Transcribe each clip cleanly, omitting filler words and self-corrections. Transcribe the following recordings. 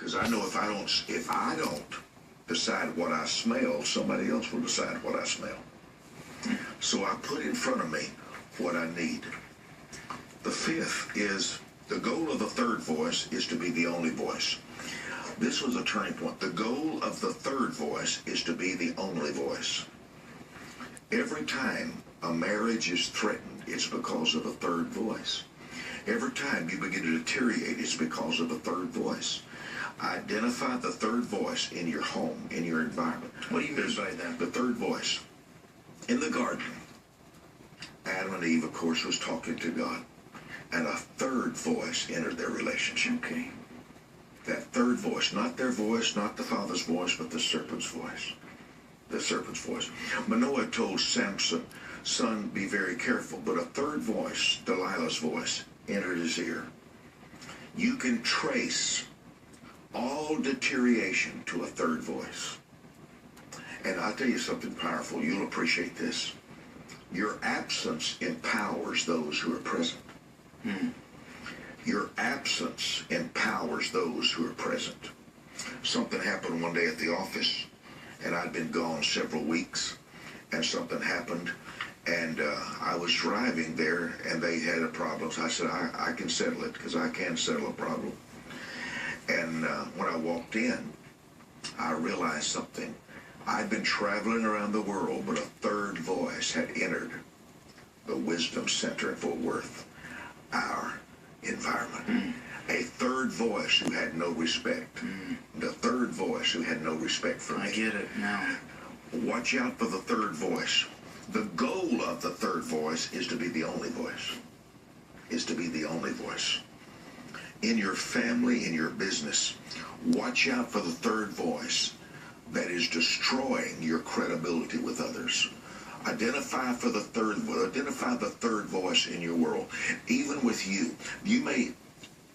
Because I know if I don't decide what I smell, somebody else will decide what I smell. So I put in front of me what I need. The fifth is the goal of the third voice is to be the only voice. This was a turning point. The goal of the third voice is to be the only voice. Every time a marriage is threatened, it's because of a third voice. Every time you begin to deteriorate, it's because of a third voice. Identify the third voice in your home, in your environment. What do you mean by that? The third voice. In the garden, Adam and Eve, of course, was talking to God. And a third voice entered their relationship. Okay. That third voice, not their voice, not the father's voice, but the serpent's voice. The serpent's voice. Manoah told Samson, son, be very careful. But a third voice, Delilah's voice, entered his ear. You can trace all deterioration to a third voice. And I'll tell you something powerful. You'll appreciate this. Your absence empowers those who are present. Your absence empowers those who are present. Something happened one day at the office, and I'd been gone several weeks, and something happened, and I was driving there, and they had a problem. So I said, I can settle it, because I can settle a problem. And when I walked in, I realized something. I'd been traveling around the world, but a third voice had entered the Wisdom Center in Fort Worth, our environment. A third voice who had no respect. The third voice who had no respect for me. I get it now. Watch out for the third voice. The goal of the third voice is to be the only voice. Is to be the only voice. In your family, in your business, watch out for the third voice that is destroying your credibility with others. Identify the third voice in your world. Even with you.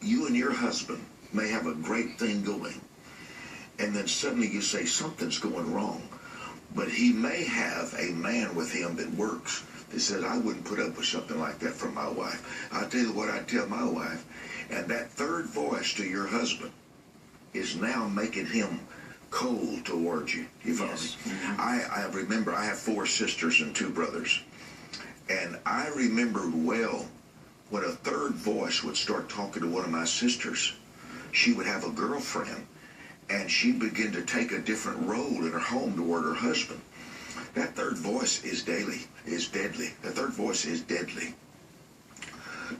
You and your husband may have a great thing going, and then suddenly you say something's going wrong. But he may have a man with him that works that says, I wouldn't put up with something like that from my wife. I'll tell you what I tell my wife. And that third voice to your husband is now making him cold towards you. You follow me? I remember I have 4 sisters and 2 brothers. And I remembered well when a third voice would start talking to one of my sisters. She would have a girlfriend, and she'd begin to take a different role in her home toward her husband. That third voice is deadly. That third voice is deadly.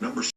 Number